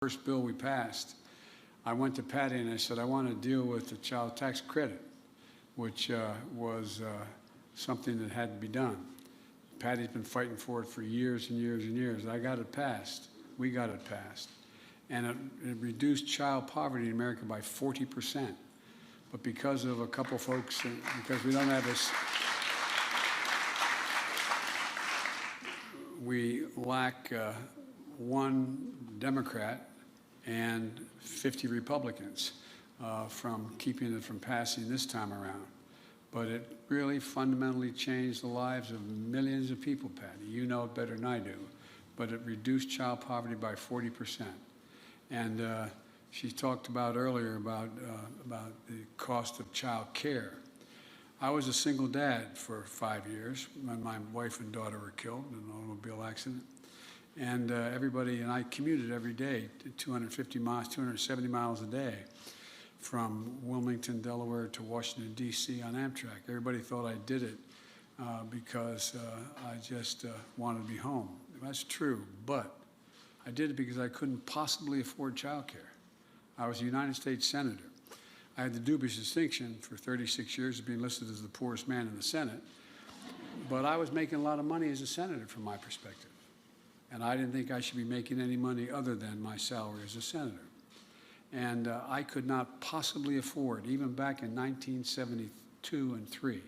first bill we passed, I went to Patty and I said, I want to deal with the child tax credit, which was something that had to be done. Patty's been fighting for it for years and years and years. I got it passed. We got it passed. And it reduced child poverty in America by 40%. But because of a couple folks, because we don't have this, we lack one Democrat and 50 Republicans from keeping it from passing this time around. But it really fundamentally changed the lives of millions of people, Patty. You know it better than I do. But it reduced child poverty by 40%. And she talked about earlier about the cost of child care. I was a single dad for 5 years when my wife and daughter were killed in an automobile accident. And everybody, and I commuted every day, 250 miles, 270 miles a day, from Wilmington, Delaware to Washington, D.C. on Amtrak. Everybody thought I did it because I just wanted to be home. That's true, but I did it because I couldn't possibly afford child care. I was a United States Senator. I had the dubious distinction for 36 years of being listed as the poorest man in the Senate, but I was making a lot of money as a senator from my perspective. And I didn't think I should be making any money other than my salary as a senator. And I could not possibly afford, even back in 1972 and 3,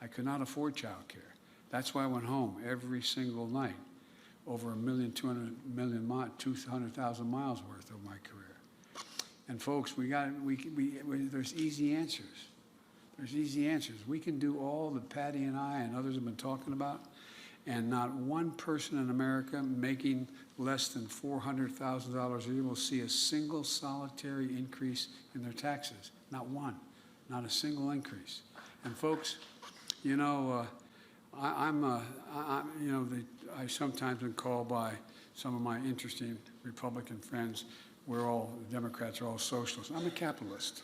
I could not afford child care. That's why I went home every single night, over 200,000 miles worth of my career. And folks, there's easy answers. There's easy answers. We can do all that Patty and I and others have been talking about, and not one person in America making less than $400,000 a year will see a single solitary increase in their taxes. Not one, not a single increase. And folks, you know, I sometimes am called by some of my interesting Republican friends, Democrats are all socialists. I'm a capitalist.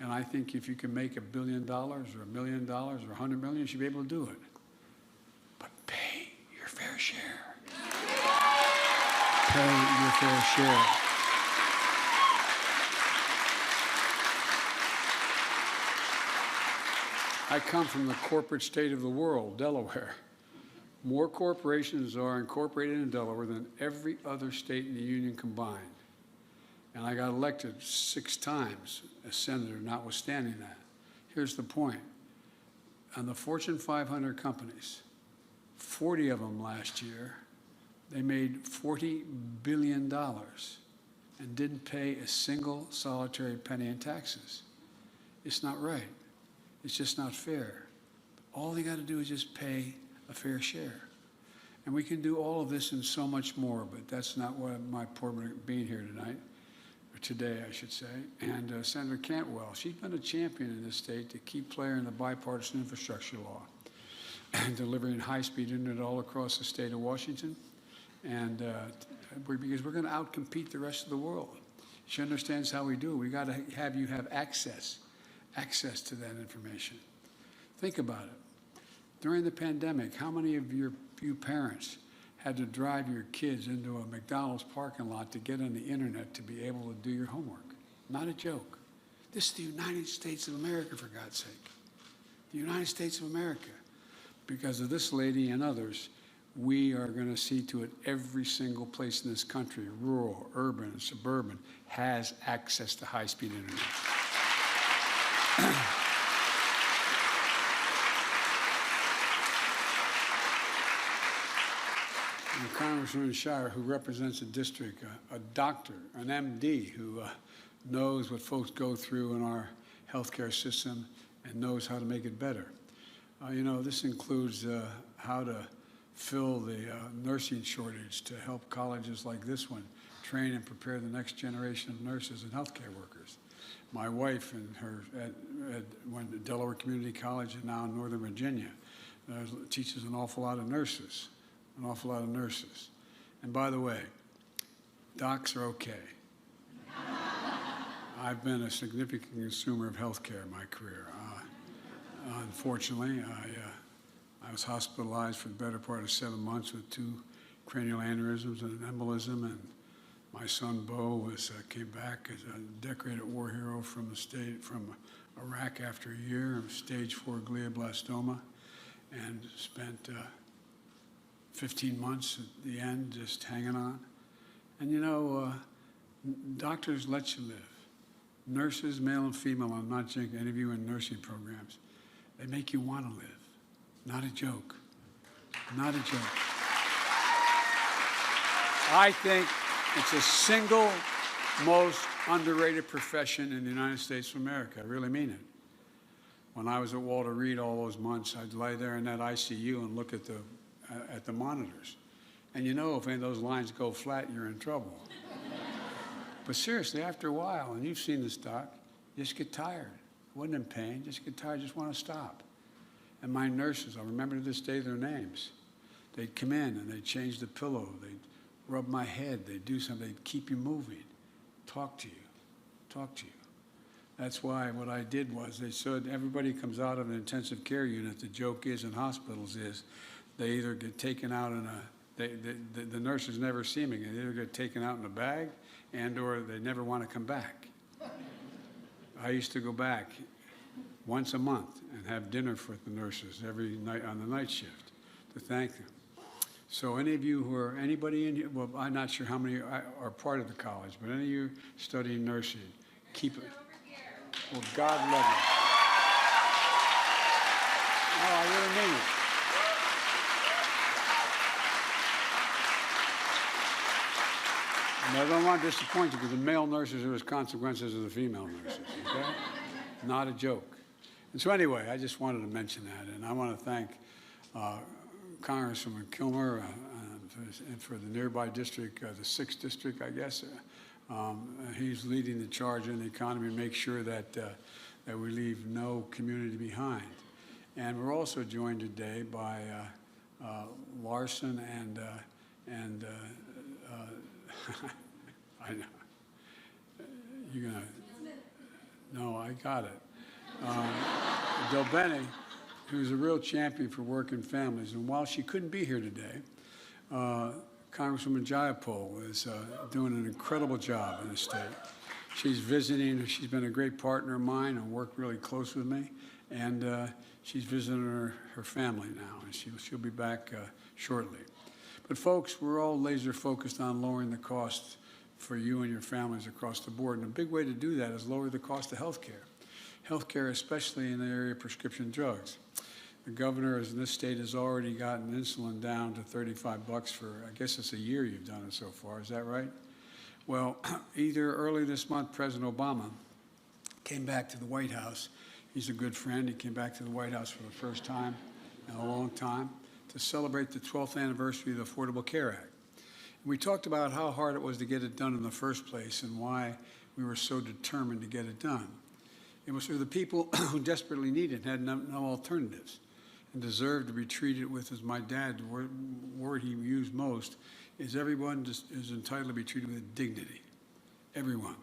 And I think if you can make $1 billion or $1 million or $100 million, you should be able to do it. But pay your fair share. Pay your fair share. I come from the corporate state of the world, Delaware. More corporations are incorporated in Delaware than every other state in the union combined. And I got elected 6 times as senator, notwithstanding that. Here's the point. On the Fortune 500 companies, 40 of them last year, they made $40 billion and didn't pay a single solitary penny in taxes. It's not right. It's just not fair. All they got to do is just pay a fair share. And we can do all of this and so much more, but that's not what my point of being here tonight, or today, I should say. And Senator Cantwell, she's been a champion in this state to keep playing the bipartisan infrastructure law and delivering high-speed internet all across the state of Washington. And because we're going to outcompete the rest of the world. She understands how we do it. We got to have you have access to that information. Think about it. During the pandemic, how many of you parents had to drive your kids into a McDonald's parking lot to get on the internet to be able to do your homework? Not a joke. This is the United States of America, for God's sake. The United States of America. Because of this lady and others, we are going to see to it every single place in this country, rural, urban, and suburban, has access to high-speed internet. Congresswoman Shire, who represents a district, a doctor, an MD, who knows what folks go through in our healthcare system and knows how to make it better. You know, this includes how to fill the nursing shortage to help colleges like this one train and prepare the next generation of nurses and healthcare workers. My wife and her went to Delaware Community College and now in Northern Virginia teaches an awful lot of nurses. An awful lot of nurses. And by the way, docs are okay. I've been a significant consumer of health care in my career. Unfortunately, I was hospitalized for the better part of 7 months with 2 cranial aneurysms and an embolism, and My son Bo came back as a decorated war hero from Iraq after a year of stage 4 glioblastoma, and spent 15 months at the end just hanging on. And you know, doctors let you live. Nurses, male and female, I'm not joking, any of you in nursing programs, they make you want to live. Not a joke. Not a joke. I think it's the single most underrated profession in the United States of America. I really mean it. When I was at Walter Reed all those months, I'd lie there in that ICU and look at the monitors. And you know, if any of those lines go flat, you're in trouble. But seriously, after a while, and you've seen this, Doc, you just get tired. I wasn't in pain, just get tired, just want to stop. And my nurses, I remember to this day their names. They'd come in and they'd change the pillow. They'd rub my head. They'd do something. They'd keep you moving, talk to you, talk to you. That's why what I did was they said everybody comes out of an intensive care unit. The joke is in hospitals is they either get taken out in the nurses never see me. They either get taken out in a bag or they never want to come back. I used to go back once a month and have dinner for the nurses every night on the night shift to thank them. So any of you anybody in here, well, I'm not sure how many are part of the college, but any of you studying nursing, keep it. Well, God love you. No, I really mean it. And I don't want to disappoint you because the male nurses are as consequences of the female nurses, okay? Not a joke. And so anyway, I just wanted to mention that, and I want to thank Congresswoman Kilmer and for the nearby district, the 6th district, I guess. He's leading the charge in the economy to make sure that we leave no community behind. And we're also joined today by Larson and I know. You're going to, no, I got it. Del Bene, who's a real champion for working families. And while she couldn't be here today, Congresswoman Jayapal is doing an incredible job in the state. She's visiting. She's been a great partner of mine and worked really close with me. And she's visiting her family now, and she'll be back shortly. But folks, we're all laser focused on lowering the costs for you and your families across the board. And a big way to do that is lower the cost of health care. Health care, especially in the area of prescription drugs. The governor in this state has already gotten insulin down to $35 for, I guess it's a year you've done it so far. Is that right? Well, either early this month, President Obama came back to the White House. He's a good friend. He came back to the White House for the first time in a long time to celebrate the 12th anniversary of the Affordable Care Act. We talked about how hard it was to get it done in the first place and why we were so determined to get it done. It was for the people who desperately needed it, had no alternatives, and deserved to be treated with, as my dad, the word he used most, is everyone is entitled to be treated with dignity. Everyone.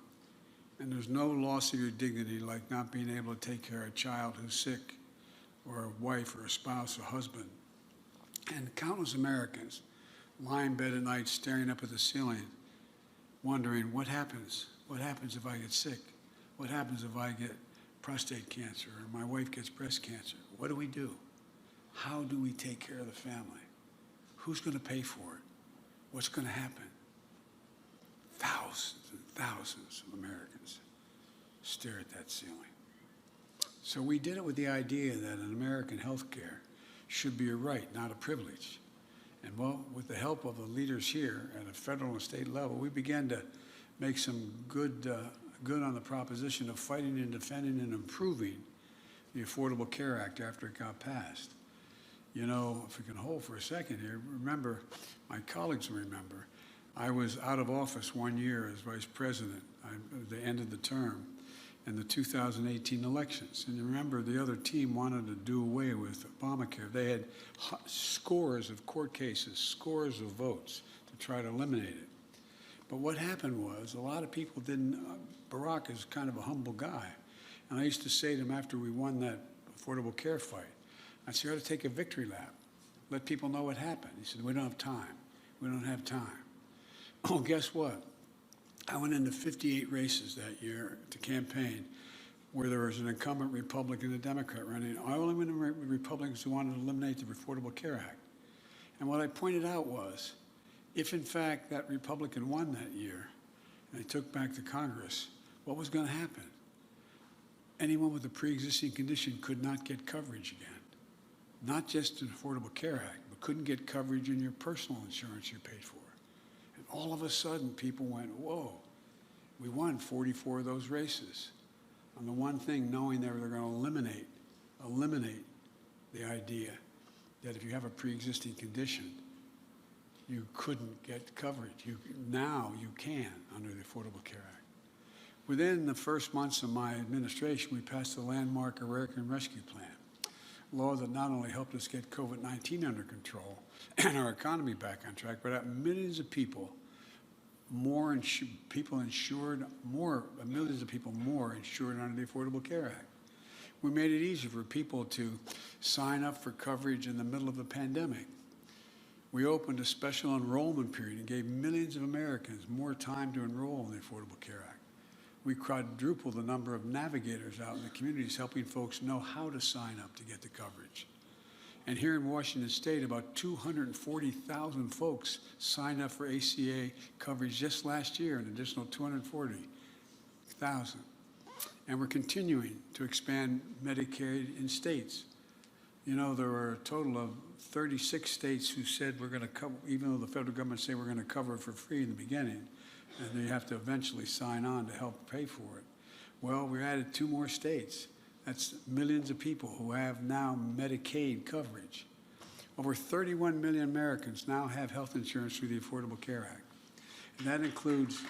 And there's no loss of your dignity like not being able to take care of a child who's sick, or a wife, or a spouse, or husband. And countless Americans lie in bed at night staring up at the ceiling, wondering, what happens? What happens if I get sick? What happens if I get prostate cancer or my wife gets breast cancer? What do we do? How do we take care of the family? Who's going to pay for it? What's going to happen? Thousands and thousands of Americans stare at that ceiling. So we did it with the idea that an American health care should be a right, not a privilege. And well, with the help of the leaders here at a federal and state level, we began to make some good on the proposition of fighting and defending and improving the Affordable Care Act after it got passed. You know, if we can hold for a second here, remember, my colleagues will remember, I was out of office 1 year as vice president at the end of the term in the 2018 elections. And you remember the other team wanted to do away with Obamacare. They had scores of court cases, scores of votes to try to eliminate it. But what happened was a lot of people didn't, Barack is kind of a humble guy. And I used to say to him after we won that Affordable Care fight, I said, you ought to take a victory lap. Let people know what happened. He said, we don't have time. We don't have time. Oh, guess what? I went into 58 races that year to campaign where there was an incumbent Republican and a Democrat running. I only went to Republicans who wanted to eliminate the Affordable Care Act. And what I pointed out was, if in fact that Republican won that year and they took back to Congress, what was going to happen? Anyone with a pre-existing condition could not get coverage again. Not just an Affordable Care Act, but couldn't get coverage in your personal insurance you paid for. And all of a sudden, people went, whoa, we won 44 of those races. On the one thing, knowing they were going to eliminate the idea that if you have a pre-existing condition, you couldn't get coverage. Now you can under the Affordable Care Act. Within the first months of my administration, we passed the landmark American Rescue Plan, a law that not only helped us get COVID-19 under control and our economy back on track, but got millions of people more insured under the Affordable Care Act. We made it easier for people to sign up for coverage in the middle of the pandemic. We opened a special enrollment period and gave millions of Americans more time to enroll in the Affordable Care Act. We quadrupled the number of navigators out in the communities helping folks know how to sign up to get the coverage. And here in Washington State, about 240,000 folks signed up for ACA coverage just last year, an additional 240,000. And we're continuing to expand Medicaid in states. You know, there were a total of 36 states who said we're going to cover, even though the federal government say we're going to cover it for free in the beginning, and they have to eventually sign on to help pay for it. Well, we added 2 more states. That's millions of people who have now Medicaid coverage. Over 31 million Americans now have health insurance through the Affordable Care Act. And that includes